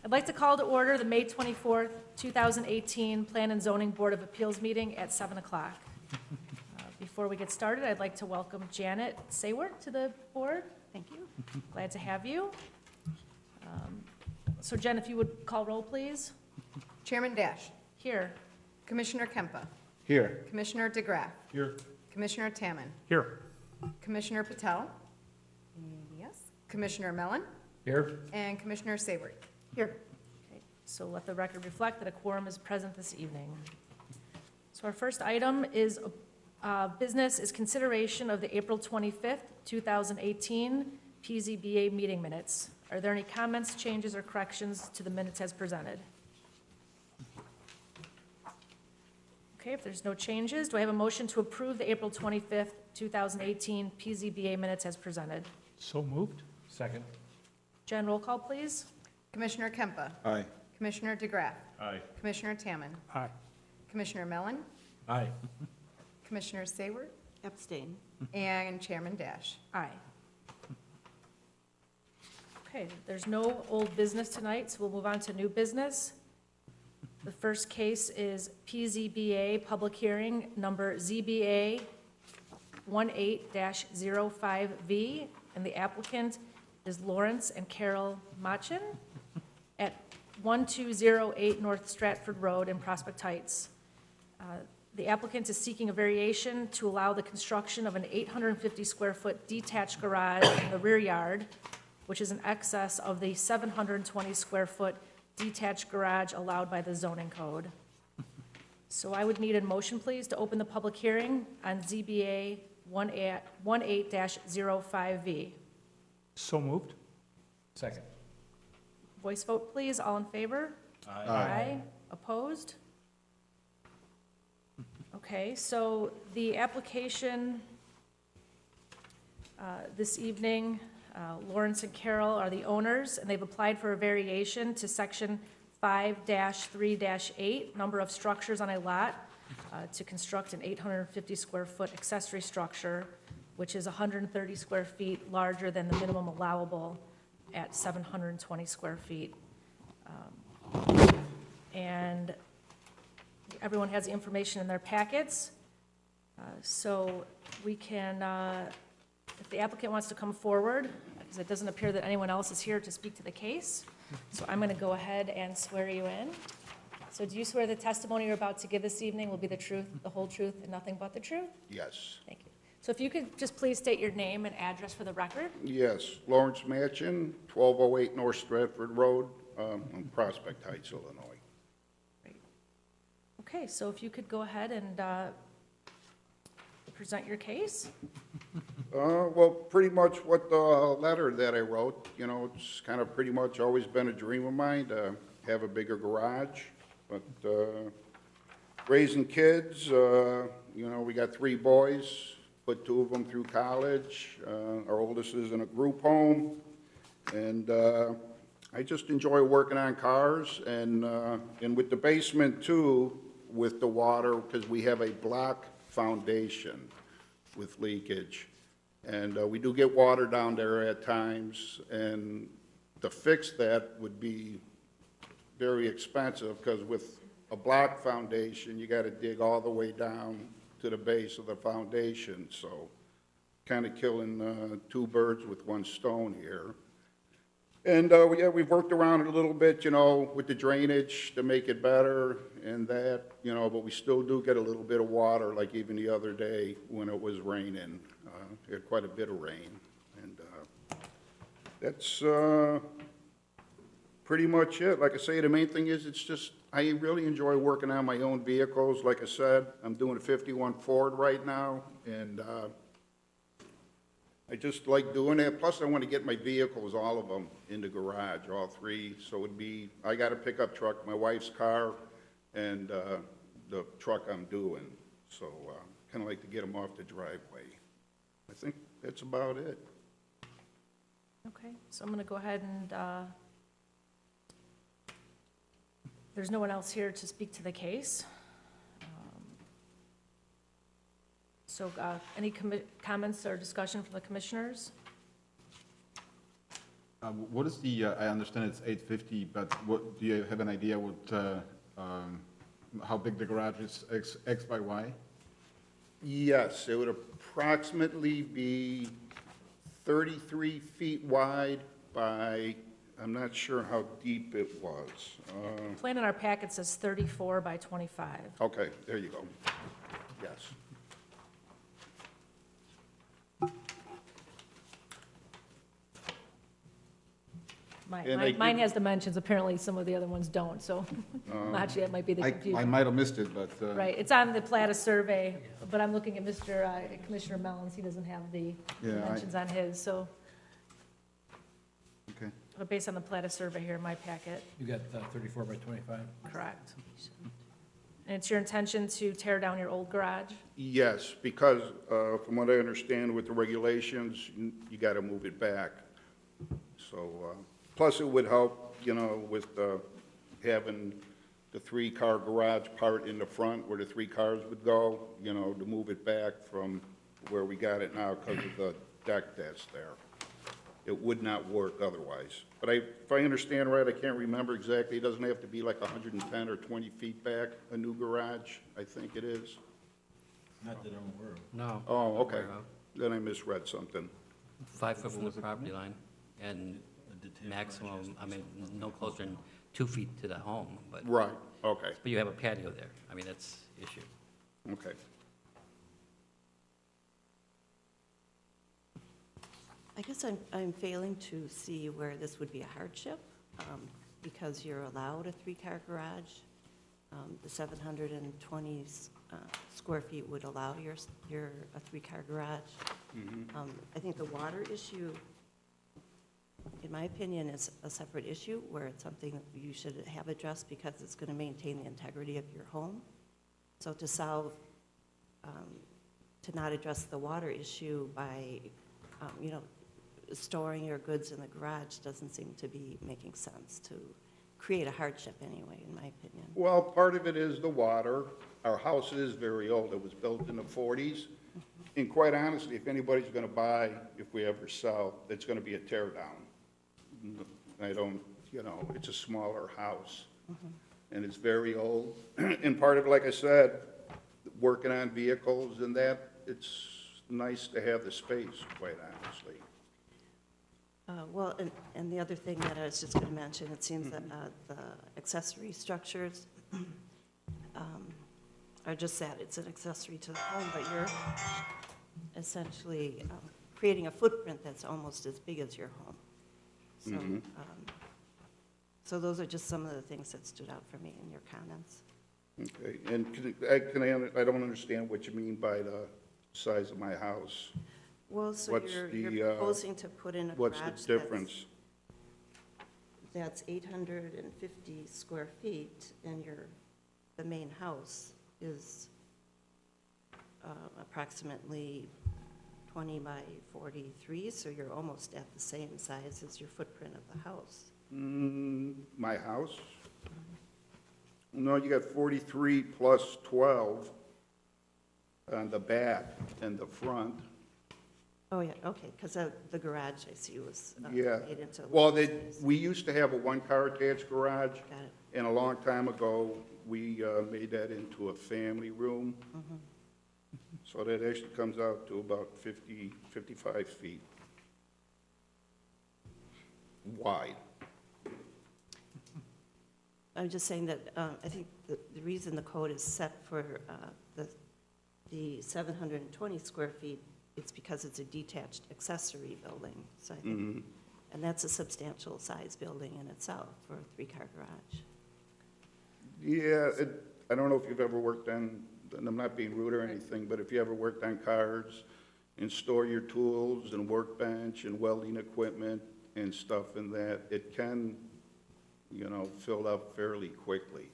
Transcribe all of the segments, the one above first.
I'd like to call to order the May 24th, 2018 Plan and Zoning Board of Appeals meeting at 7 o'clock. Before we get started, I'd like to welcome Janet Sayward to the board. Thank you. Glad to have you. So Jen, if you would call roll, please. Chairman Dash. Here. Commissioner Kempa. Here. Commissioner DeGraff. Here. Commissioner Tamman. Here. Commissioner Patel. Yes. Commissioner Mellon. Here. And Commissioner Sayward. Here. Okay, so let the record reflect that a quorum is present this evening. So our first item is business is consideration of the April 25th, 2018 PZBA meeting minutes. Are there any comments, changes, or corrections to the minutes as presented? Okay, if there's no changes, do I have a motion to approve the April 25th, 2018 PZBA minutes as presented? So moved. Second. Jen, roll call, please. Commissioner Kempa. Aye. Commissioner DeGraff. Aye. Commissioner Tamman. Aye. Commissioner Mellon. Aye. Commissioner Sayward. Abstain. And Chairman Dash. Aye. Okay, there's no old business tonight, so we'll move on to new business. The first case is PZBA public hearing number ZBA 18-05V, and the applicant is Lawrence and Carol Machin at 1208 North Stratford Road in Prospect Heights. The applicant is seeking a variation to allow the construction of an 850 square foot detached garage in the rear yard, which is in excess of the 720 square foot detached garage allowed by the zoning code. So I would need a motion, please, to open the public hearing on ZBA 18-05V. So moved. Second. Voice vote, please. All in favor? Aye. Opposed? Okay, so the application this evening, Lawrence and Carol are the owners, and they've applied for a variation to section 5-3-8, number of structures on a lot, to construct an 850 square foot accessory structure, which is 130 square feet larger than the minimum allowable at 720 square feet. And everyone has the information in their packets. So we can, if the applicant wants to come forward, because it doesn't appear that anyone else is here to speak to the case, so I'm going to go ahead and swear you in. So do you swear the testimony you're about to give this evening will be the truth, the whole truth, and nothing but the truth? Yes. Thank you. So if you could just please state your name and address for the record. Yes, Lawrence Machin, 1208 North Stratford Road, in Prospect Heights, Illinois. Great. Okay, so if you could go ahead and present your case. Well, pretty much what the letter that I wrote, you know, it's kind of pretty much always been a dream of mine to have a bigger garage, but raising kids, you know, we got 3 boys, put 2 of them through college. Our oldest is in a group home, and I just enjoy working on cars, and with the basement too, with the water, because we have a block foundation with leakage, and we do get water down there at times, and to fix that would be very expensive, because with a block foundation, you got to dig all the way down to the base of the foundation, so kind of killing 2 birds with 1 stone here. And yeah, we've worked around it a little bit, you know, with the drainage to make it better and that, you know, but we still do get a little bit of water, like even the other day when it was raining. We had quite a bit of rain, and that's pretty much it. Like I say, the main thing is it's just, I really enjoy working on my own vehicles. Like I said, I'm doing a 51 Ford right now, and I just like doing it. Plus, I want to get my vehicles, all of them, in the garage, all 3. So it'd be, I got a pickup truck, my wife's car, and the truck I'm doing. So kind of like to get them off the driveway. I think that's about it. Okay, so I'm going to go ahead and, there's no one else here to speak to the case. So any comments or discussion from the commissioners? What is the, I understand it's 850, but what, do you have an idea what, how big the garage is, X by Y? Yes, it would approximately be 33 feet wide by, I'm not sure how deep it was. Plan in our packet says 34 by 25. Okay, there you go. Yes. And I Mine did- has dimensions, apparently some of the other ones don't, so Machi, that might be the I confusion. might have missed it, but. Right, it's on the Plata survey, but I'm looking at Commissioner Mellons, he doesn't have the Yeah, dimensions on his, so, Okay. but based on the Plata survey here in my packet, You got 34 by 25? correct. And it's your intention to tear down your old garage? Yes, because from what I understand with the regulations, you got to move it back. So, plus it would help, you know, with having the three-car garage part in the front where the three cars would go, you know, to move it back from where we got it now because of the deck that's there. It would not work otherwise. But if I understand right, I can't remember exactly, it doesn't have to be like 110 or 20 feet back, a new garage, I think it is. Not that I'm aware of. No. Oh, okay. Aware of. Then I misread something. 5 foot from the property line, and A detached maximum, garage has to I be mean, something no closer than 2 feet to the home, but Right, okay, you have a patio there. I mean, that's the issue. okay. I guess I'm failing to see where this would be a hardship, because you're allowed a three-car garage. The 720 square feet would allow a three-car garage. I think the water issue, in my opinion, is a separate issue where it's something that you should have addressed because it's going to maintain the integrity of your home. So to solve, to not address the water issue by, you know, storing your goods in the garage doesn't seem to be making sense, to create a hardship anyway, in my opinion. Well, part of it is the water. Our house is very old. It was built in the 40s. And quite honestly, if anybody's going to buy, if we ever sell, it's going to be a tear down. I don't, you know, it's a smaller house. And it's very old. And part of it, like I said, working on vehicles and that, it's nice to have the space, quite honestly. Well, and the other thing that I was just going to mention, it seems that the accessory structures are just that, it's an accessory to the home, but you're essentially creating a footprint that's almost as big as your home. So, so those are just some of the things that stood out for me in your comments. Okay, and I don't understand what you mean by the size of my house. Well, so What's you're the, proposing to put in a garage What's the difference? that's 850 square feet, and the main house is approximately 20 by 43, so you're almost at the same size as your footprint of the house. My house? No, you got 43 plus 12 on the back and the front. Oh, yeah, okay, because the garage, I see, was Yeah. made into... Well, we used to have a one-car attached garage, Got it. and a long time ago, we made that into a family room. So that actually comes out to about 55 feet wide. I'm just saying that I think the reason the code is set for the 720 square feet, it's because it's a detached accessory building. So I think, and that's a substantial size building in itself for a three-car garage. Yeah, I don't know if you've ever worked on, and I'm not being rude or anything, but if you ever worked on cars and store your tools and workbench and welding equipment and stuff in that, it can, you know, fill up fairly quickly.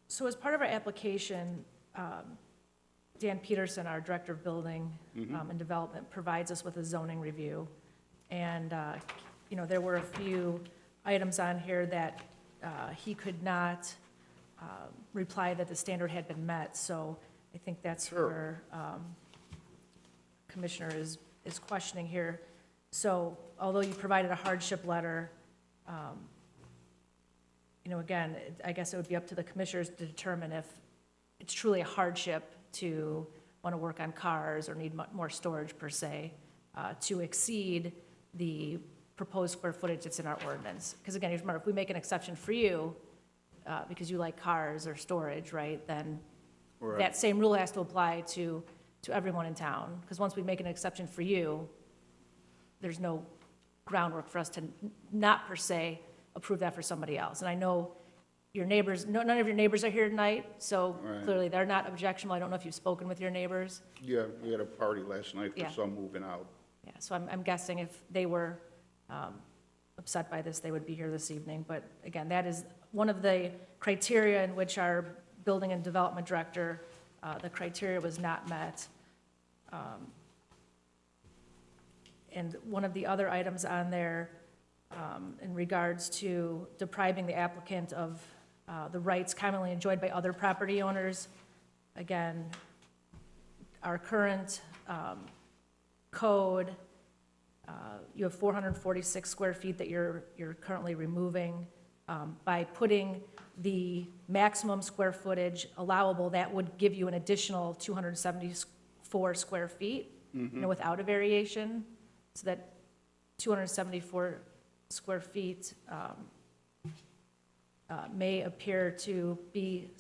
So as part of our application, Dan Peterson, our Director of Building and Development, provides us with a zoning review. And, you know, there were a few items on here that he could not reply that the standard had been met. So I think that's Sure. where Commissioner is questioning here. So although you provided a hardship letter, you know, again, I guess it would be up to the commissioners to determine if it's truly a hardship to want to work on cars or need more storage per se, to exceed the proposed square footage that's in our ordinance. Because again, you remember, if we make an exception for you, because you like cars or storage, right, then Right. that same rule has to apply to everyone in town. Because once we make an exception for you, there's no groundwork for us to not per se approve that for somebody else. And I know your neighbors, none of your neighbors are here tonight, so Right. clearly they're not objectionable. I don't know if you've spoken with your neighbors. Yeah, we had a party last night Yeah. for some moving out. Yeah, so I'm guessing if they were upset by this, they would be here this evening. But again, that is one of the criteria in which our building and development director, the criteria was not met. And one of the other items on there, in regards to depriving the applicant of the rights commonly enjoyed by other property owners, again, our current code, you have 446 square feet that you're currently removing. By putting the maximum square footage allowable, that would give you an additional 274 square feet, you know, without a variation. So that 274 square feet may appear to be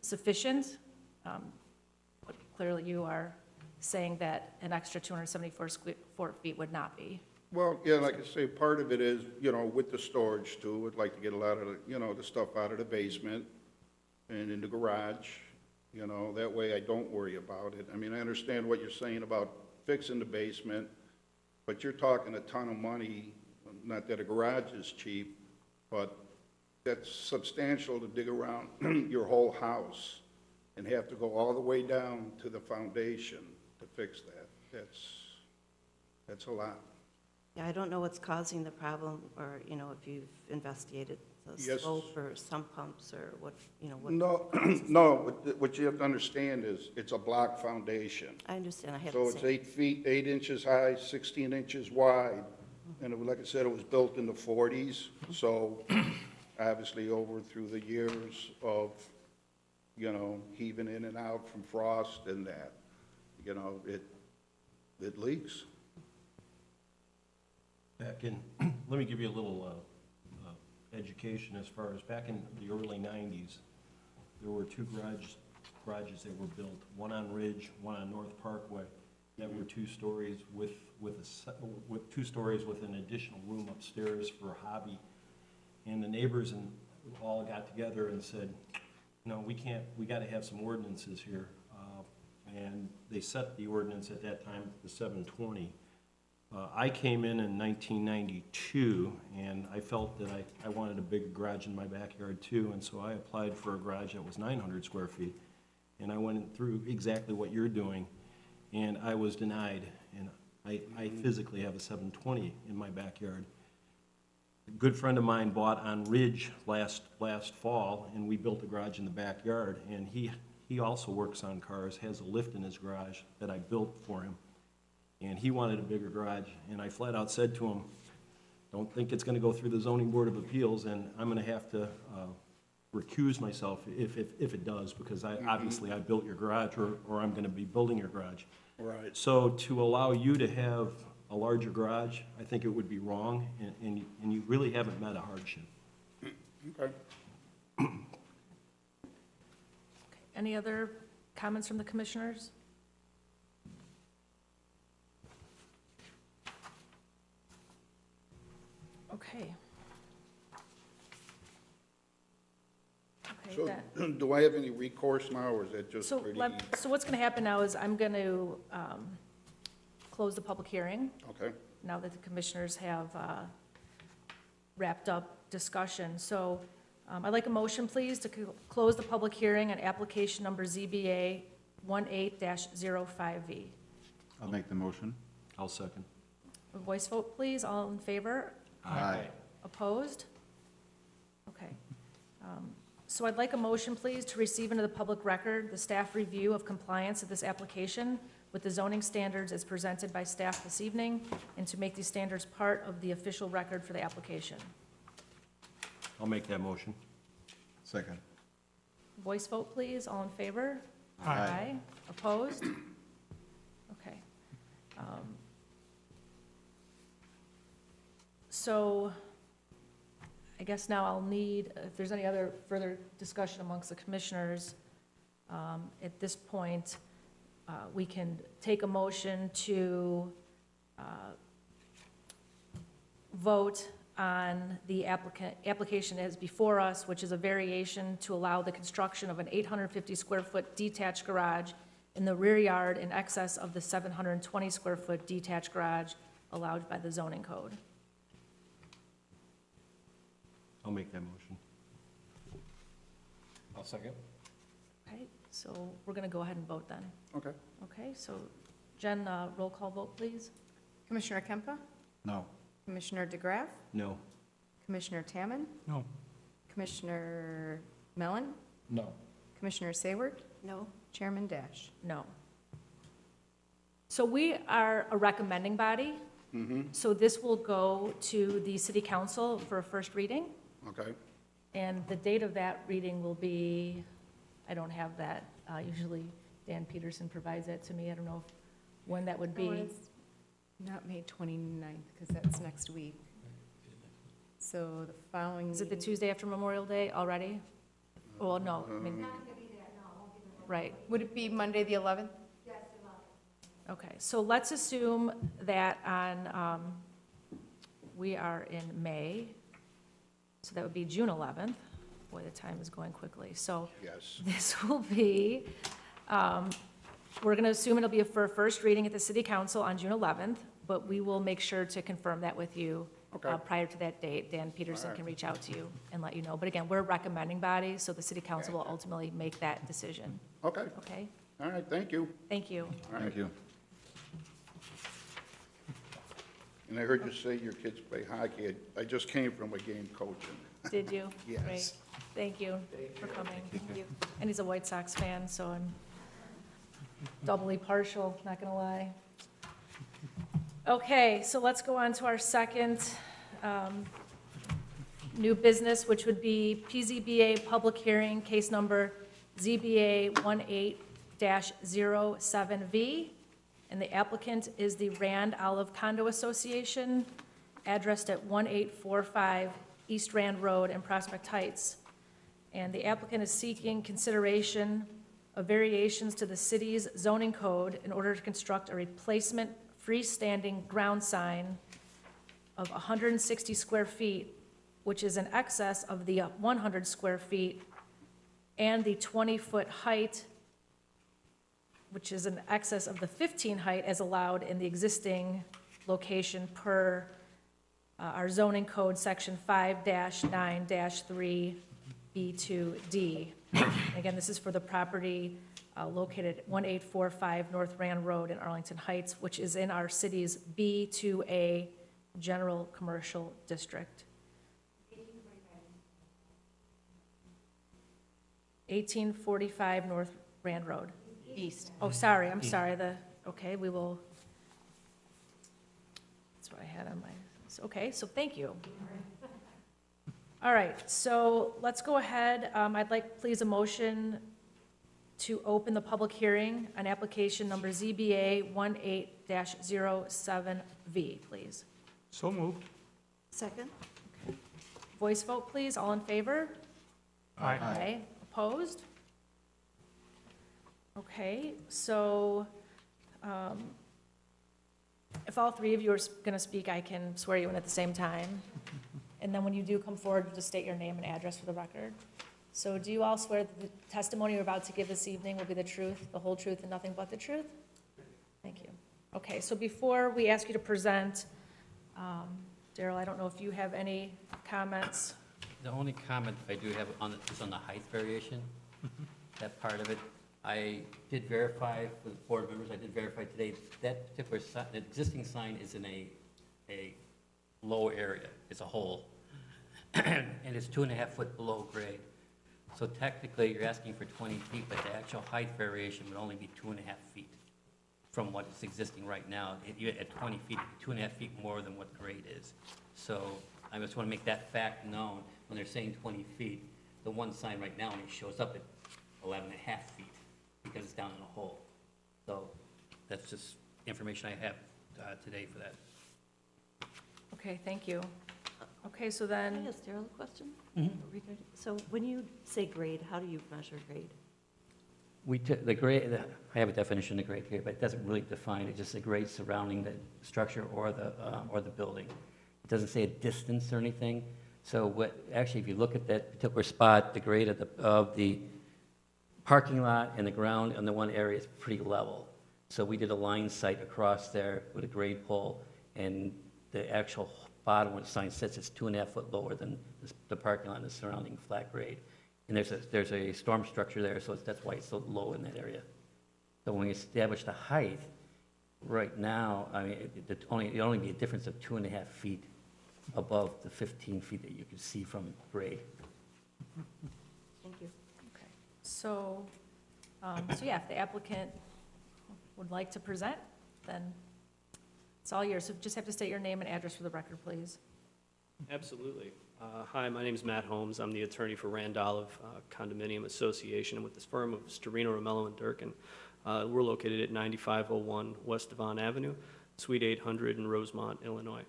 sufficient. But clearly you are saying that an extra 274 feet would not be. Well, yeah, like I say, part of it is, you know, with the storage too, would like to get a lot of, the stuff out of the basement and in the garage, that way I don't worry about it. I mean, I understand what you're saying about fixing the basement, but you're talking a ton of money, not that a garage is cheap, but that's substantial to dig around your whole house and have to go all the way down to the foundation to fix that. That's a lot. Yeah, I don't know what's causing the problem, or, if you've investigated the Yes. slope or sump pumps, or what, what. No, no, what you have to understand is, it's a block foundation. I understand, I So haven't it's seen. 8 feet, 8 inches high, 16 inches wide, and like I said, it was built in the 40s, so obviously over through the years of, heaving in and out from frost and that, it leaks. Back in, let me give you a little education as far as back in the early 90s, there were two garages that were built, one on Ridge, one on North Parkway, that were 2 stories with 2 stories with an additional room upstairs for a hobby. And the neighbors and all got together and said, no, we got to have some ordinances here. And they set the ordinance at that time to 720. I came in 1992, and I felt that I wanted a big garage in my backyard too, and so I applied for a garage that was 900 square feet. And I went through exactly what you're doing, and I was denied, and I physically have a 720 in my backyard. A good friend of mine bought on Ridge last fall, and we built a garage in the backyard, and he also works on cars, has a lift in his garage that I built for him. And he wanted a bigger garage, and I flat out said to him, don't think it's gonna go through the zoning board of appeals, and I'm gonna have to recuse myself if it does, because obviously I built your garage, or I'm gonna be building your garage. Right. So to allow you to have a larger garage, I think it would be wrong, and you really haven't met a hardship. Okay. Any other comments from the commissioners? Okay. Okay, So, that, do I have any recourse now, or is that just so pretty? so what's gonna happen now is I'm gonna close the public hearing, Okay, now that the commissioners have wrapped up discussion. So I'd like a motion, please, to close the public hearing on application number ZBA 18-05V. I'll make the motion. I'll second. A voice vote, please, all in favor? Aye. Opposed? Okay. So I'd like a motion, please, to receive into the public record the staff review of compliance of this application with the zoning standards as presented by staff this evening, and to make these standards part of the official record for the application. I'll make that motion. Second. Voice vote, please. All in favor? Aye. Opposed? Okay. So I guess now I'll need, if there's any other further discussion amongst the commissioners, at this point, we can take a motion to vote on the application as before us, which is a variation to allow the construction of an 850 square foot detached garage in the rear yard in excess of the 720 square foot detached garage allowed by the zoning code. I'll make that motion. I'll second. Okay, so we're going to go ahead and vote then. Okay. Okay, so Jen, roll call vote, please. Commissioner Kempa? No. Commissioner DeGraff? No. Commissioner Tamman? No. Commissioner Mellon? No. Commissioner Sayward? No? Chairman Dash? No. So we are a recommending body, Mm-hmm. so this will go to the city council for a first reading, Okay. and the date of that reading will be, I don't have that, usually Dan Peterson provides that to me, I don't know when that would be. Not May 29th, because that's next week. So the following. Is it the meeting- Tuesday after Memorial Day already? Well, no, I mean. Right, Would it be Monday, the 11th? okay, so let's assume that on, we are in May, so that would be June 11th. Boy, the time is going quickly. So Yes. this will be, we're going to assume it'll be for a first reading at the city council on June 11th, but we will make sure to confirm that with you Okay. prior to that date. Dan Peterson All right. can reach out to you and let you know. But again, we're a recommending body, so the city council will ultimately make that decision, Okay. okay? All right, thank you. Thank you. All right. Thank you. And I heard you say your kids play hockey. I just came from a game coaching. Did you? Yes. Great. Thank you for coming. Thank you. And he's a White Sox fan, so I'm doubly partial, not gonna lie. Okay, so let's go on to our second new business, which would be PZBA public hearing, case number ZBA 18-07V. And the applicant is the Rand Olive Condo Association, addressed at 1845 East Rand Road in Prospect Heights. And the applicant is seeking consideration of variations to the city's zoning code in order to construct a replacement freestanding ground sign of 160 square feet, which is in excess of the 100 square feet, and the 20-foot height, which is in excess of the 15 height as allowed in the existing location per our zoning code, section 5-9-3B2D. Again, this is for the property located at 1845 North Rand Road in Arlington Heights, which is in our city's B2A General Commercial District. 1845 North Rand Road. East. Oh, sorry, I'm sorry, okay, we will, that's what I had on my, okay, so thank you. All right, so let's go ahead, I'd like, please, a motion to open the public hearing on application number ZBA 18-07V, please. So moved. Second? Voice vote, please, all in favor? Aye. Opposed? Okay, so if all three of you are going to speak, I can swear you in at the same time. And then when you do come forward, just state your name and address for the record. So do you all swear that the testimony you're about to give this evening will be the truth, the whole truth, and nothing but the truth? Thank you. Okay, so before we ask you to present, Daryl, I don't know if you have any comments. The only comment I do have is on the height variation, that part of it. I did verify with the board members, I did verify today, that particular sign, the existing sign is in a low area, it's a hole. And it's 2.5 foot below grade. So technically, you're asking for 20 feet, but the actual height variation would only be 2.5 feet. from what is existing right now. You're at 20 feet, 2.5 feet more than what grade is. So I just want to make that fact known. When they're saying 20 feet, the one sign right now only shows up at 11.5 feet because it's down in a hole. So that's just information I have today for that. Okay, thank you. Okay, so Can I then, ask Daryl a question? Mhm. Regarding- So when you say grade, how do you measure grade? The grade, I have a definition of grade here, but it doesn't really define it, just the grade surrounding the structure or the building. It doesn't say a distance or anything. So actually, if you look at that particular spot, the grade of the parking lot and the ground in the one area is pretty level. So we did a line sight across there with a grade pole, and the actual bottom where the sign sits is 2.5 foot lower than the parking lot and the surrounding flat grade. And there's a storm structure there, so that's why it's so low in that area. So when we establish the height, right now, I mean, it'd only be a difference of 2.5 feet above the 15 feet that you can see from grade. Thank you. okay, so, yeah, if the applicant would like to present, then it's all yours. So just have to state your name and address for the record, please. Absolutely. Hi, my name is Matt Holmes. I'm the attorney for Randolph Condominium Association with this firm of Storino, Romello, and Durkin. We're located at 9501 West Devon Avenue, Suite 800 in Rosemont, Illinois.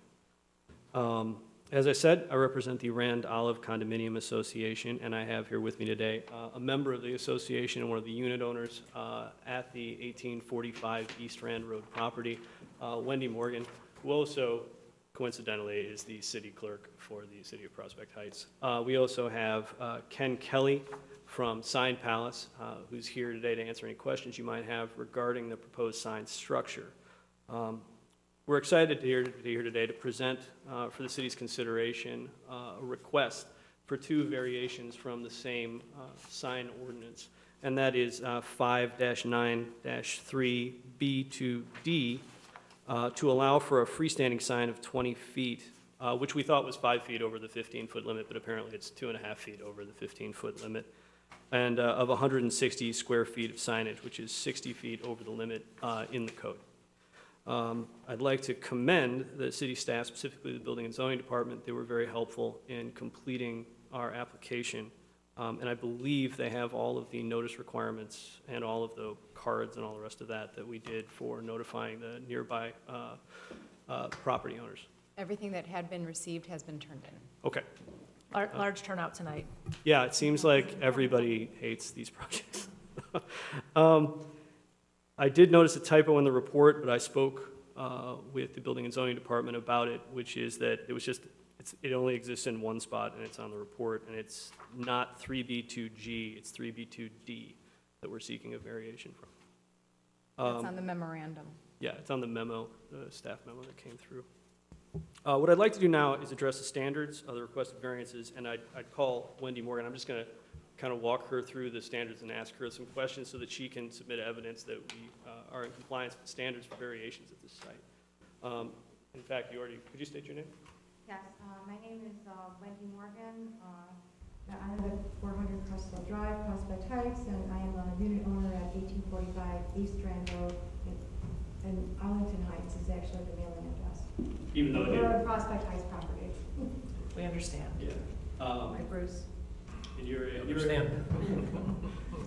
As I said, I represent the Rand Olive Condominium Association, and I have here with me today a member of the association and one of the unit owners at the 1845 East Rand Road property, Wendy Morgan, who also coincidentally is the city clerk for the city of Prospect Heights. We also have Ken Kelly from Sign Palace, who's here today to answer any questions you might have regarding the proposed sign structure. We're excited to be here today to present for the city's consideration a request for two variations from the same sign ordinance, and that is 5-9-3B2D to allow for a freestanding sign of 20 feet, which we thought was 5 feet over the 15-foot limit, but apparently it's 2.5 feet over the 15-foot limit, and of 160 square feet of signage, which is 60 feet over the limit in the code. I'd like to commend the city staff, specifically the Building and Zoning Department. They were very helpful in completing our application, and I believe they have all of the notice requirements and all of the cards and all the rest of that we did for notifying the nearby property owners. Everything that had been received has been turned in. Okay. Large turnout tonight. Yeah, it seems like everybody hates these projects. I did notice a typo in the report, but I spoke with the Building and Zoning Department about it, which is that it only exists in one spot, and it's on the report, and it's not 3B2G, it's 3B2D that we're seeking a variation from. That's on the memorandum. Yeah, it's on the memo, the staff memo that came through. What I'd like to do now is address the standards of the requested variances, and I'd call Wendy Morgan. I'm just going to kind of walk her through the standards and ask her some questions so that she can submit evidence that we are in compliance with standards for variations at this site. In fact, could you state your name? Yes, my name is Wendy Morgan. I live at 400 Crestwell Drive, Prospect Heights, and I am a unit owner at 1845 East Strand Road, and Arlington Heights is actually the mailing address. Even though We're on Prospect Heights property. We understand. Yeah. Hi, Bruce. And you're Understand.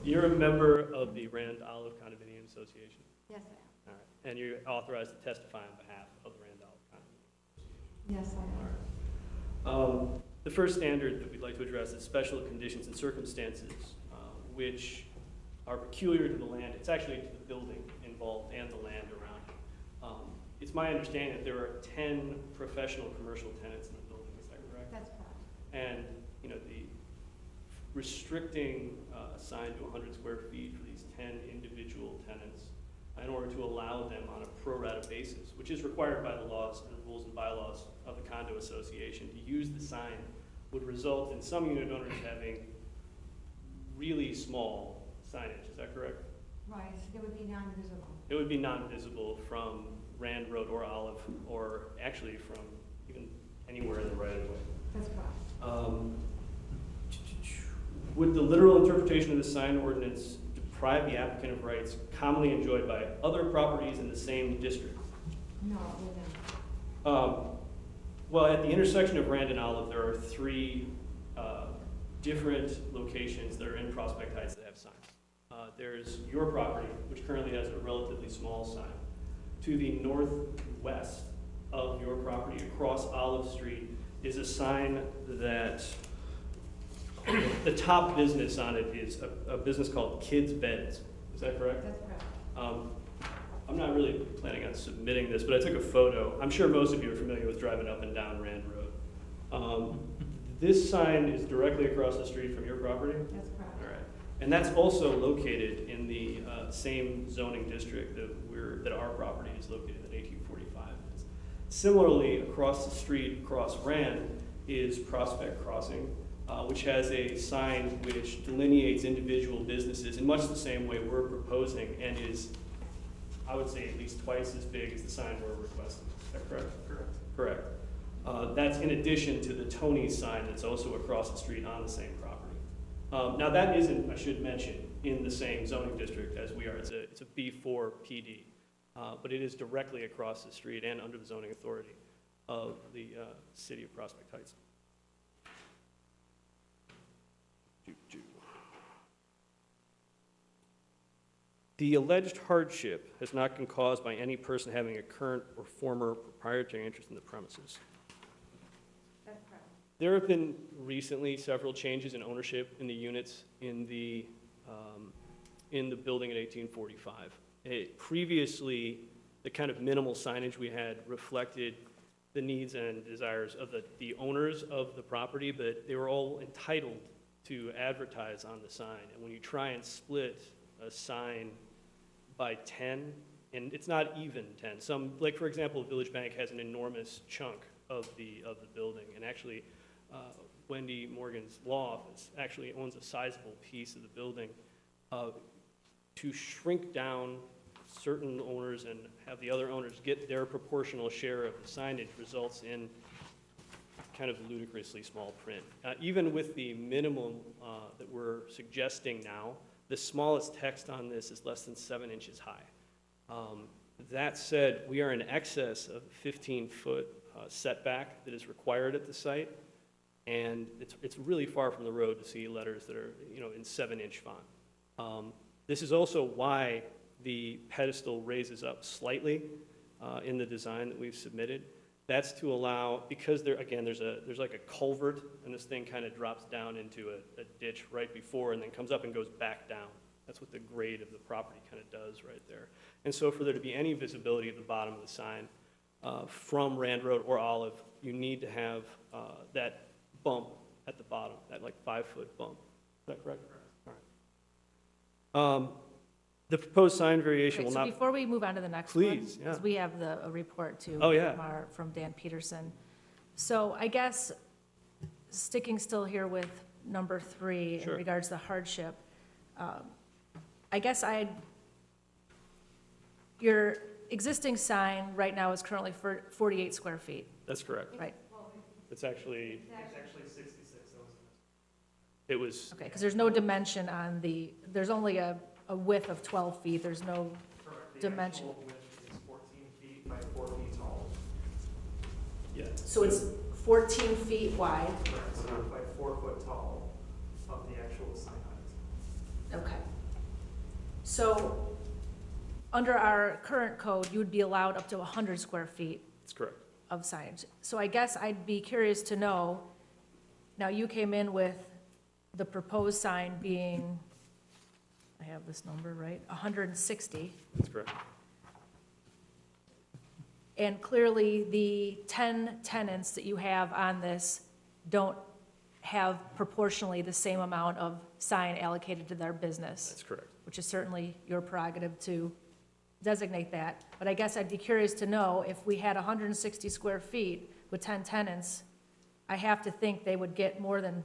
you're a member of the Rand Olive Condominium Association. Yes, I am. All right. And you're authorized to testify on behalf of the Rand Olive Condominium. Yes, I am. The first standard that we'd like to address is special conditions and circumstances, which are peculiar to the land. It's actually to the building involved and the land around it. It's my understanding that there are 10 professional commercial tenants in the building. Is that correct? That's correct. And the restricting a sign to 100 square feet for these 10 individual tenants in order to allow them on a pro rata basis, which is required by the laws and rules and bylaws of the condo association to use the sign, would result in some unit owners having really small signage. Is that correct? Right, it would be non-visible. It would be non-visible from Rand Road or Olive, or actually from even anywhere in the right of way. That's correct. Would the literal interpretation of the sign ordinance deprive the applicant of rights commonly enjoyed by other properties in the same district? No, it wouldn't. Well, at the intersection of Rand and Olive, there are three different locations that are in Prospect Heights that have signs. There's your property, which currently has a relatively small sign. To the northwest of your property, across Olive Street, is a sign that the top business on it is a business called Kids Beds. Is that correct? That's correct. I'm not really planning on submitting this, but I took a photo. I'm sure most of you are familiar with driving up and down Rand Road. This sign is directly across the street from your property? That's correct. All right. And that's also located in the same zoning district that our property is located at 1845. Similarly, across the street, across Rand, is Prospect Crossing, which has a sign which delineates individual businesses in much the same way we're proposing, and is, I would say, at least twice as big as the sign we're requesting. Is that correct? Correct. Correct. That's in addition to the Tony's sign that's also across the street on the same property. Now that isn't, I should mention, in the same zoning district as we are. It's a B4 PD, but it is directly across the street and under the zoning authority of the city of Prospect Heights. The alleged hardship has not been caused by any person having a current or former proprietary interest in the premises. That's correct. There have been recently several changes in ownership in the units in the building in 1845. Previously, the kind of minimal signage we had reflected the needs and desires of the owners of the property, but they were all entitled to advertise on the sign. And when you try and split a sign by 10, and it's not even 10. Some, like for example, Village Bank has an enormous chunk of the building, and actually Wendy Morgan's law office actually owns a sizable piece of the building. To shrink down certain owners and have the other owners get their proportional share of the signage results in kind of ludicrously small print. Even with the minimum that we're suggesting now, the smallest text on this is less than 7 inches high. That said, we are in excess of 15-foot setback that is required at the site, and it's really far from the road to see letters that are, in 7-inch font. This is also why the pedestal raises up slightly in the design that we've submitted. That's to allow, because there's like a culvert, and this thing kind of drops down into a ditch right before and then comes up and goes back down. That's what the grade of the property kind of does right there. And so for there to be any visibility at the bottom of the sign from Rand Road or Olive, you need to have that bump at the bottom, that like 5-foot bump. Is that correct? All right. The proposed sign variation will So not. before we move on to the next one, Please, yeah. because we have a report too. Oh, yeah. From Dan Peterson. So I guess sticking still here with number 3 Sure. in regards to hardship, I guess your existing sign right now is currently 48 square feet, That's correct. right? It's actually 66. It was, Okay, because there's no dimension on there's only a width of 12 feet, there's no dimension. The actual width is 14 feet by 4 feet tall. yeah. So it's 14 feet wide? Correct. So by 4 foot tall of the actual sign height. Okay. So, under our current code, you would be allowed up to 100 square feet That's correct. of signage. So I guess I'd be curious to know, now you came in with the proposed sign being, I have this number right, 160. That's correct. And clearly, the 10 tenants that you have on this don't have proportionally the same amount of sign allocated to their business. That's correct. Which is certainly your prerogative to designate that. But I guess I'd be curious to know, if we had 160 square feet with 10 tenants, I have to think they would get more than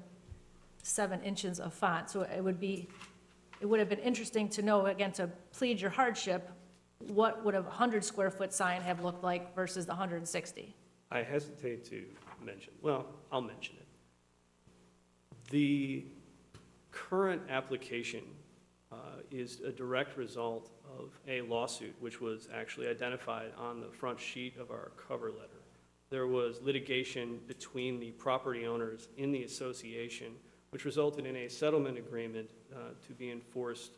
7 inches of font. So it would have been interesting to know, again, to plead your hardship, what would a 100 square foot sign have looked like versus the 160? I hesitate to mention, well, I'll mention it. The current application is a direct result of a lawsuit which was actually identified on the front sheet of our cover letter. There was litigation between the property owners in the association, which resulted in a settlement agreement to be enforced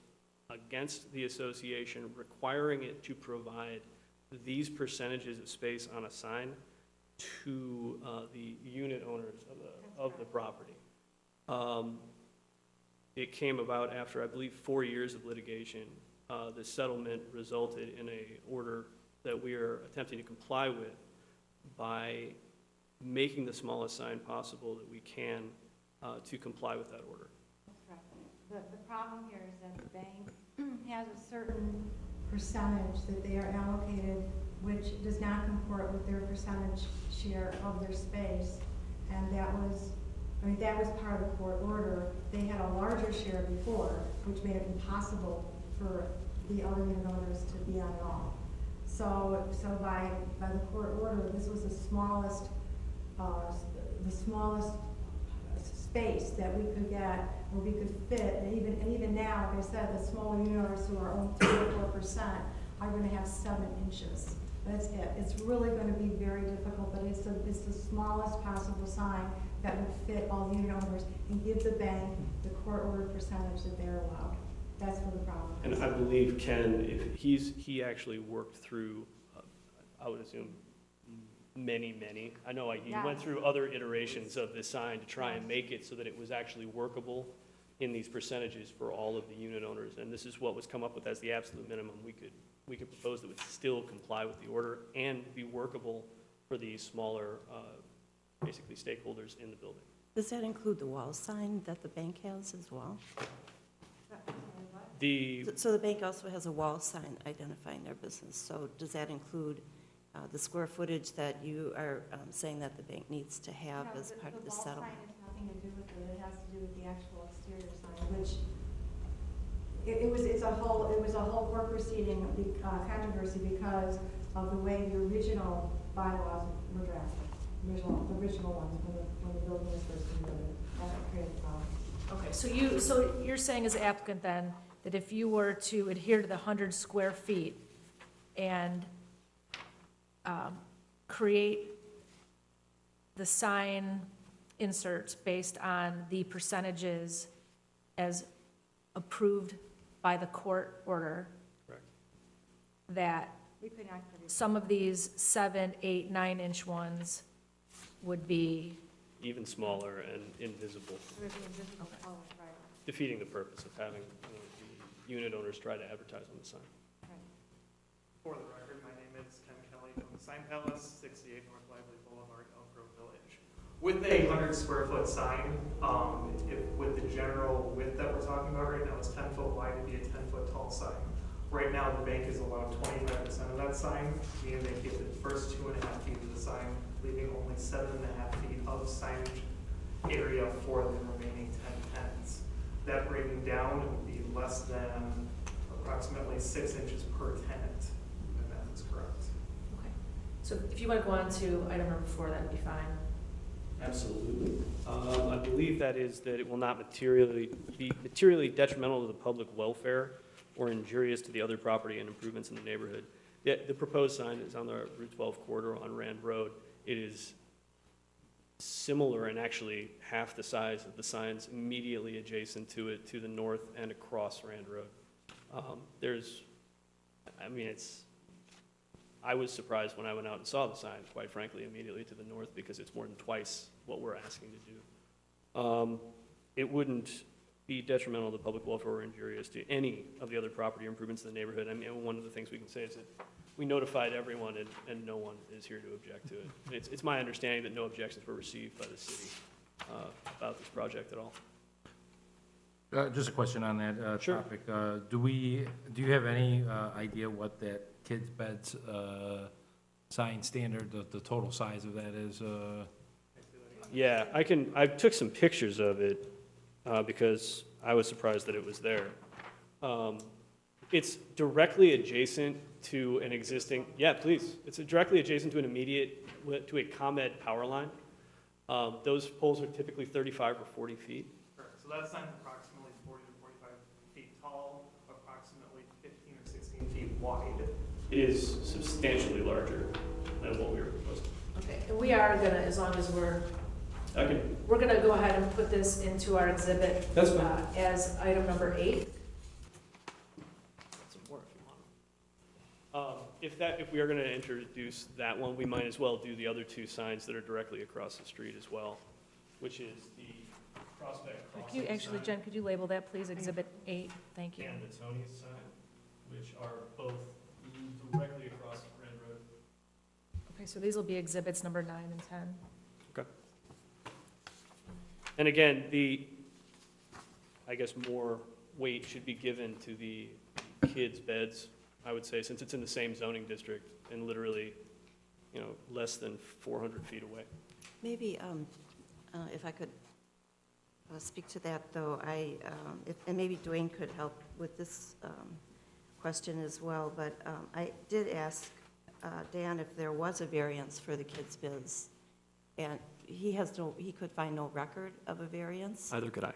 against the association, requiring it to provide these percentages of space on a sign to the unit owners of the property. It came about after, I believe, 4 years of litigation. The settlement resulted in an order that we are attempting to comply with by making the smallest sign possible that we can to comply with that order. That's correct. The problem here is that the bank has a certain percentage that they are allocated, which does not comport with their percentage share of their space. And that was part of the court order. They had a larger share before, which made it impossible for the other unit owners to be on it all. So by the court order, this was the smallest space that we could get, where we could fit, and even now, like I said, the smaller unit owners who are only 3 or 4% are going to have 7 inches. That's it. It's really going to be very difficult, but it's the smallest possible sign that would fit all the unit owners and give the bank the court ordered percentage that they're allowed. That's where the problem is. And I believe Ken, if he actually worked through, I would assume, many. I know he went through other iterations of this sign to try and make it so that it was actually workable in these percentages for all of the unit owners. And this is what was come up with as the absolute minimum we could propose that would still comply with the order and be workable for these smaller, basically stakeholders in the building. Does that include the wall sign that the bank has as well? So the bank also has a wall sign identifying their business. So does that include the square footage that you are saying that the bank needs to have as part of the settlement? The wall sign has nothing to do with it. It has to do with the actual exterior sign, which it was a whole court proceeding controversy because of the way the original bylaws were drafted. The original ones when the building was first completed. That created a problem. Okay, so you're saying as applicant then, that if you were to adhere to the 100 square feet and create the sign inserts based on the percentages as approved by the court order, Correct. that We could not produce. some of these 7, 8, 9-inch ones would be, Even smaller and invisible, It would be invisible colors, right? defeating the purpose of having the unit owners try to advertise on the sign. For the record, my name is Ken Kelly from the Sign Palace, 68 North Lively Boulevard, Elk Grove Village. With a 100 square foot sign, with the general width that we're talking about right now, it's 10 foot wide to be a 10 foot tall sign. Right now, the bank is allowed 25% of that sign, meaning they get the first 2.5 feet of the sign, leaving only 7.5 feet of signage area for the remaining 10 tenants. That breaking down would be less than approximately 6 inches per tenant, if that is correct. okay. So if you want to go on to item number 4, that'd be fine. Absolutely. I believe that is that it will not be materially detrimental to the public welfare or injurious to the other property and improvements in the neighborhood. The proposed sign is on the Route 12 corridor on Rand Road. It is similar and actually half the size of the signs immediately adjacent to it to the north and across Rand Road. I was surprised when I went out and saw the sign, quite frankly, immediately to the north, because it's more than twice what we're asking to do. It wouldn't be detrimental to public welfare or injurious to any of the other property improvements in the neighborhood. I mean, one of the things we can say is that we notified everyone and no one is here to object to it. It's my understanding that no objections were received by the city about this project at all. Just a question on that Sure. topic. Do you have any idea what that kids' beds sign standard, the total size of that is? Yeah, I took some pictures of it because I was surprised that it was there. It's directly adjacent to an existing, yeah, please. It's directly adjacent to to a ComEd power line. Those poles are typically 35 or 40 feet. Correct. So that sign's approximately 40 to 45 feet tall. wide. It is substantially larger than what we were proposing. Okay, and we are gonna, as long as we're We're gonna go ahead and put this into our exhibit. That's fine. As item number 8. some more if you want. If we are gonna introduce that one, we might as well do the other two signs that are directly across the street as well, which is the Prospect Could Crossing you, actually, sign Jen, could you label that, please, exhibit 8? Thank you. and the Tony's sign, which are both directly across Rand Road. Okay, so these will be exhibits number 9 and 10. Okay. And again, I guess more weight should be given to the kids' beds, I would say, since it's in the same zoning district and literally, less than 400 feet away. Maybe, if I could speak to that, though, and maybe Dwayne could help with this question as well, but I did ask Dan if there was a variance for the kids' beds, and he could find no record of a variance. Either could I.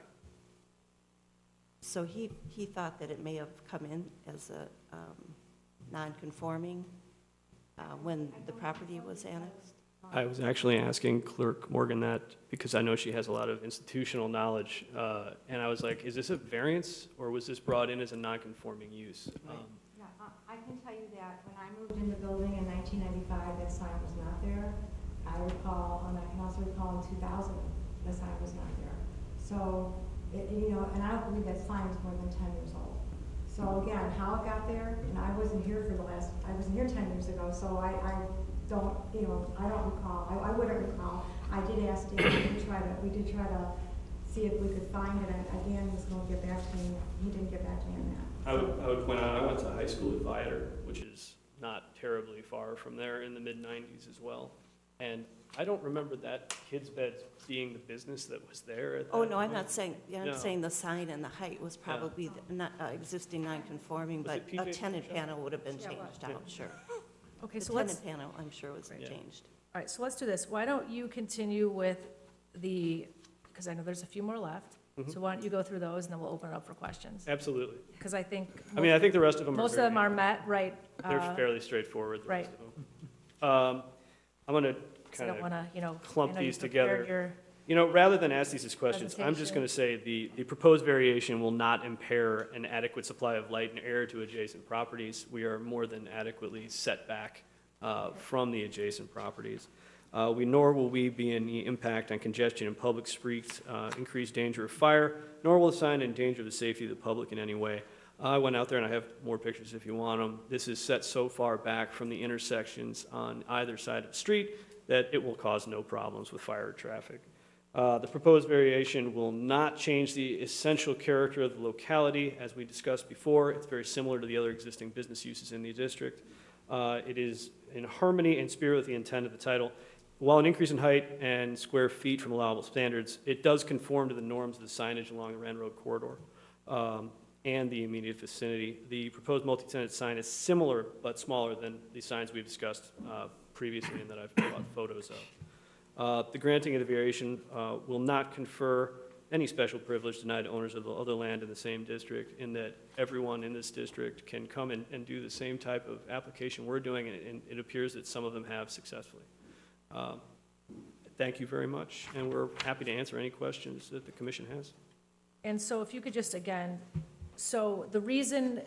So he thought that it may have come in as a non-conforming when the property was annexed. I was actually asking Clerk Morgan that because I know she has a lot of institutional knowledge, and I was like, is this a variance or was this brought in as a non-conforming use? Yeah, I can tell you that when I moved in the building in 1995, that sign was not there. I recall, and I can also recall in 2000, the sign was not there. So, and I don't believe that sign is more than 10 years old. So again, how it got there, and I wasn't here 10 years ago, so I don't recall. I wouldn't recall. I did ask Dan, we did try to see if we could find it, and Dan was going to get back to me. He didn't get back to me on that. I would point out, I went to high school at Viator, which is not terribly far from there in the mid-90s as well. And I don't remember that kids' bed being the business that was there at that Oh, no, I'm point. not saying, I'm No. saying the sign and the height was probably not existing non-conforming, Was but it a PJ tenant Michelle? panel would have been Yeah, it changed was. out, sure. Okay, The so let's, tenant panel, I'm sure, was Yeah. changed. all right, so let's do this. Why don't you continue with because I know there's a few more left. Mhm. So why don't you go through those, and then we'll open it up for questions? Absolutely. Because I think. I think the rest of them are Most of them are met, right? They're fairly straightforward, the right. rest of them. I'm going to So I don't kind want of to, clump I know you these prepared together. your- Rather than ask these as questions, I'm just going to say the proposed variation will not impair an adequate supply of light and air to adjacent properties. We are more than adequately set back from the adjacent properties. Nor will we be any impact on congestion in public streets, increased danger of fire, nor will the sign endanger the safety of the public in any way. I went out there, and I have more pictures if you want them. This is set so far back from the intersections on either side of the street that it will cause no problems with fire or traffic. The proposed variation will not change the essential character of the locality. As we discussed before, it's very similar to the other existing business uses in the district. It is in harmony and spirit with the intent of the title. While an increase in height and square feet from allowable standards, it does conform to the norms of the signage along the Rand Road corridor and the immediate vicinity. The proposed multi-tenant sign is similar but smaller than the signs we've discussed previously and that I've brought photos of. The granting of the variation will not confer any special privilege denied to owners of the other land in the same district, in that everyone in this district can come and do the same type of application we're doing, and it appears that some of them have successfully. Thank you very much, and we're happy to answer any questions that the commission has. And so if you could just, again, so the reason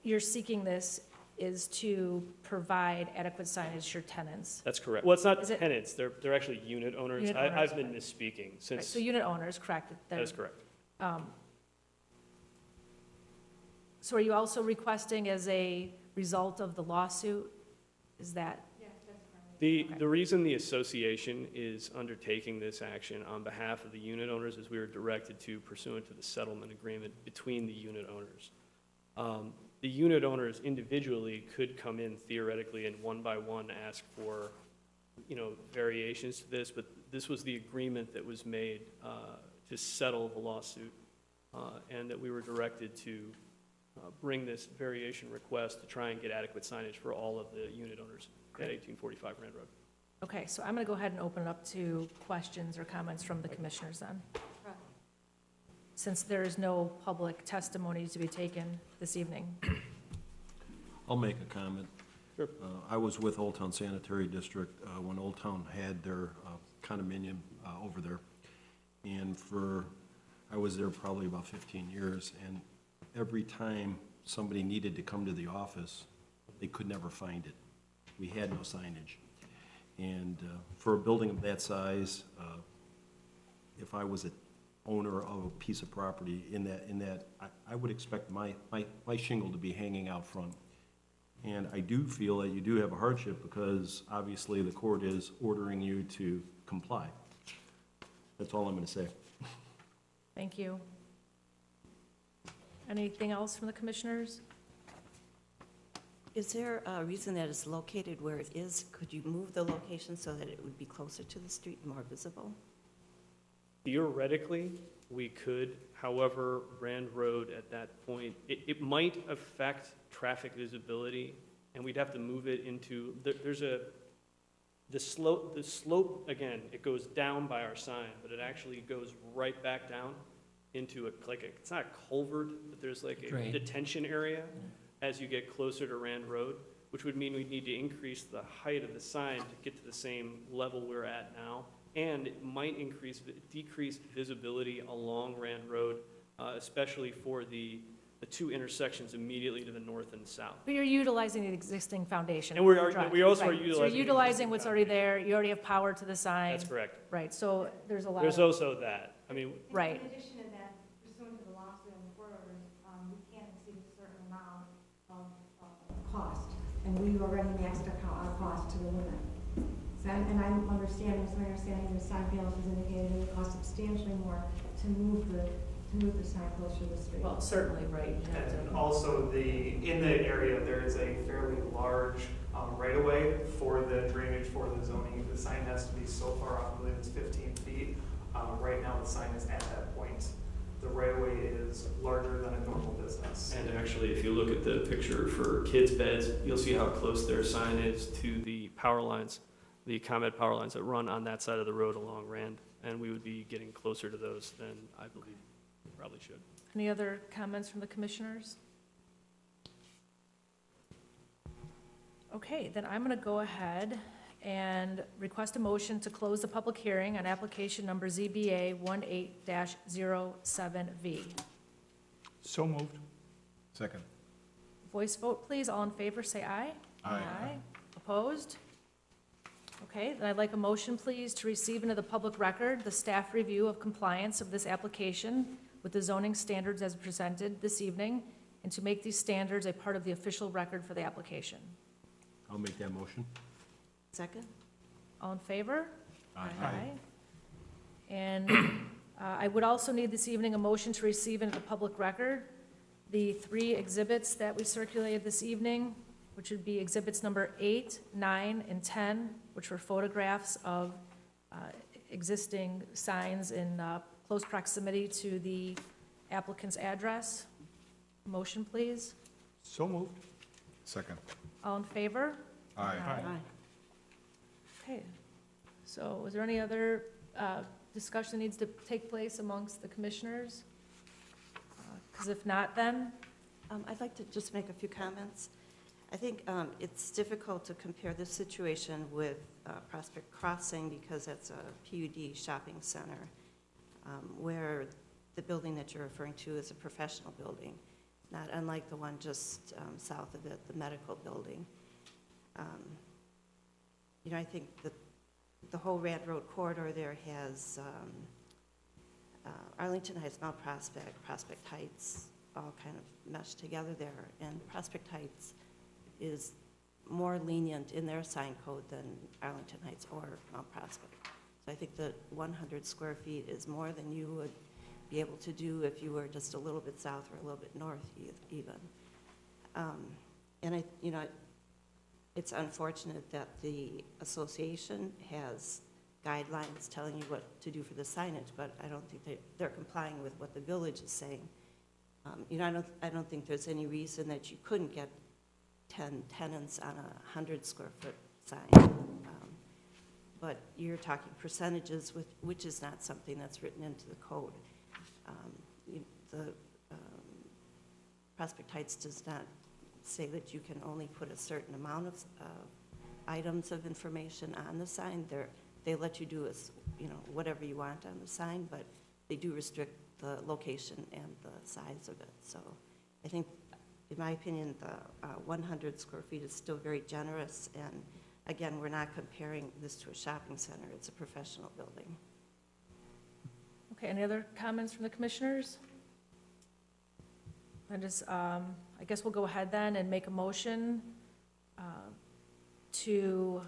you're seeking this is to provide adequate signage to your tenants. That's correct. Well, it's not Is it- tenants, they're actually unit owners. Unit owners, I've been right. misspeaking Right, since, so unit owners, correct? that is correct. So are you also requesting as a result of the lawsuit? Is that? The reason the association is undertaking this action on behalf of the unit owners is we were directed to pursuant to the settlement agreement between the unit owners. The unit owners individually could come in theoretically and one by one ask for, variations to this, but this was the agreement that was made to settle the lawsuit, and that we were directed to bring this variation request to try and get adequate signage for all of the unit owners at 1845 Rand Road. Okay, so I'm going to go ahead and open it up to questions or comments from the commissioners then. Since there is no public testimony to be taken this evening. I'll make a comment. Sure. I was with Old Town Sanitary District when Old Town had their condominium over there. And I was there probably about 15 years, and every time somebody needed to come to the office, they could never find it. We had no signage. And for a building of that size, if I was an owner of a piece of property in that, I would expect my shingle to be hanging out front. And I do feel that you do have a hardship because obviously the court is ordering you to comply. That's all I'm gonna say. Thank you. Anything else from the commissioners? Is there a reason that it's located where it is? Could you move the location so that it would be closer to the street and more visible? Theoretically, we could. However, Rand Road at that point, it might affect traffic visibility, and we'd have to move it into, the slope, again, it goes down by our sign, but it actually goes right back down into it's not a culvert, but there's like a Drain. detention area as you get closer to Rand Road, which would mean we'd need to increase the height of the sign to get to the same level we're at now. And it might decrease visibility along Rand Road, especially for the two intersections immediately to the north and south. But you're utilizing the existing foundation. And we also are Right. So utilizing. you're the utilizing existing what's already foundation. there, you already have power to the sign. That's correct. Right, so there's a lot There's of, also that. I mean, right. In addition to that, pursuant to the lawsuit and court orders, we can't exceed a certain amount of cost, and we've already maxed our cost to the limit. So, and I'm understanding, the sign panels has indicated it would cost substantially more to move the sign closer to the street. Well, certainly, right. You have to- And also in the area, there is a fairly large right-of-way for the drainage, for the zoning. The sign has to be so far off, I believe it's 15 feet. Right now, the sign is at that point. The right-of-way is larger than a normal business. and actually, if you look at the picture for kids' beds, you'll see how close their sign is to the power lines, the ComEd power lines that run on that side of the road along Rand. And we would be getting closer to those than I believe we probably should. Any other comments from the commissioners? Okay, then I'm going to go ahead and request a motion to close the public hearing on application number ZBA 18-07V. So moved. Second. Voice vote, please. All in favor, say aye. Aye. Opposed? Okay, then I'd like a motion, please, to receive into the public record the staff review of compliance of this application with the zoning standards as presented this evening, and to make these standards a part of the official record for the application. I'll make that motion. Second? All in favor? Aye. And I would also need this evening a motion to receive into the public record the 3 exhibits that we circulated this evening, which would be exhibits number 8, 9, and 10, which were photographs of existing signs in close proximity to the applicant's address. Motion, please. So moved. Second. All in favor? Aye. Aye. Okay, so is there any other discussion that needs to take place amongst the commissioners? Because if not, then, I'd like to just make a few comments. I think it's difficult to compare this situation with Prospect Crossing because that's a PUD shopping center, where the building that you're referring to is a professional building, not unlike the one just south of it, the medical building. I think that the whole Rand Road corridor there has Arlington Heights, Mount Prospect, Prospect Heights, all kind of meshed together there. And Prospect Heights is more lenient in their sign code than Arlington Heights or Mount Prospect. So I think that 100 square feet is more than you would be able to do if you were just a little bit south or a little bit north even. And it's unfortunate that the association has guidelines telling you what to do for the signage, but I don't think they're complying with what the village is saying. I don't think there's any reason that you couldn't get 10 tenants on a 100 square foot sign. But you're talking percentages, which is not something that's written into the code. The Prospect Heights does not say that you can only put a certain amount of items of information on the sign. They let you do whatever you want on the sign, but they do restrict the location and the size of it. So I think, in my opinion, the 100 square feet is still very generous. And again, we're not comparing this to a shopping center. It's a professional building. Okay, any other comments from the commissioners? I guess we'll go ahead then and make a motion to,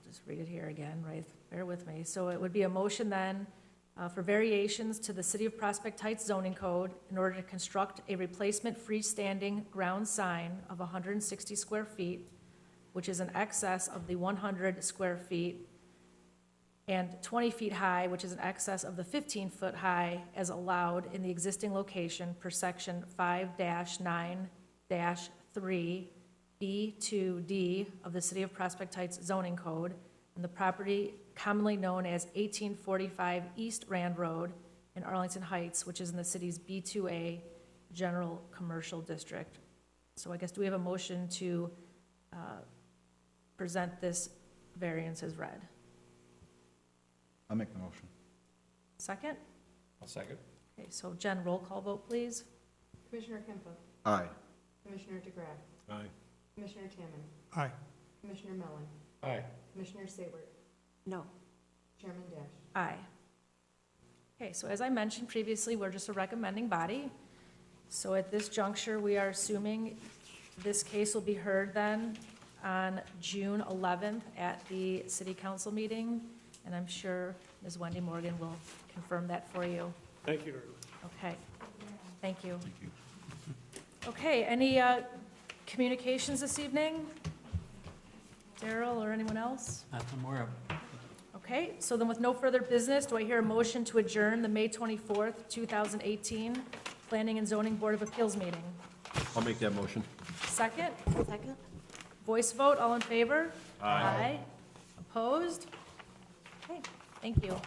just read it here again, right? Bear with me. So it would be a motion then for variations to the City of Prospect Heights zoning code in order to construct a replacement freestanding ground sign of 160 square feet, which is in excess of the 100 square feet, and 20 feet high, which is in excess of the 15-foot high as allowed in the existing location per section 5-9-3B2D of the City of Prospect Heights zoning code, and the property commonly known as 1845 East Rand Road in Arlington Heights, which is in the city's B2A General Commercial District. So I guess, do we have a motion to present this variance as read? I'll make the motion. Second? I'll second. Okay, so Jen, roll call vote, please. Commissioner Kempa, Aye. Commissioner DeGraff, Aye. Commissioner Tammon, Aye. Commissioner Mellon, Aye. Commissioner Sabert, No. Chairman Dash. Aye. Okay, so as I mentioned previously, we're just a recommending body. So at this juncture, we are assuming this case will be heard then on June 11th at the city council meeting, and I'm sure Ms. Wendy Morgan will confirm that for you. Thank you very much. Okay, thank you. Thank you. Okay, any communications this evening? Daryl or anyone else? Not that I'm aware of. Okay, so then with no further business, do I hear a motion to adjourn the May 24th, 2018 Planning and Zoning Board of Appeals meeting? I'll make that motion. Second? Second? Voice vote, all in favor? Aye. Opposed? Okay, thank you.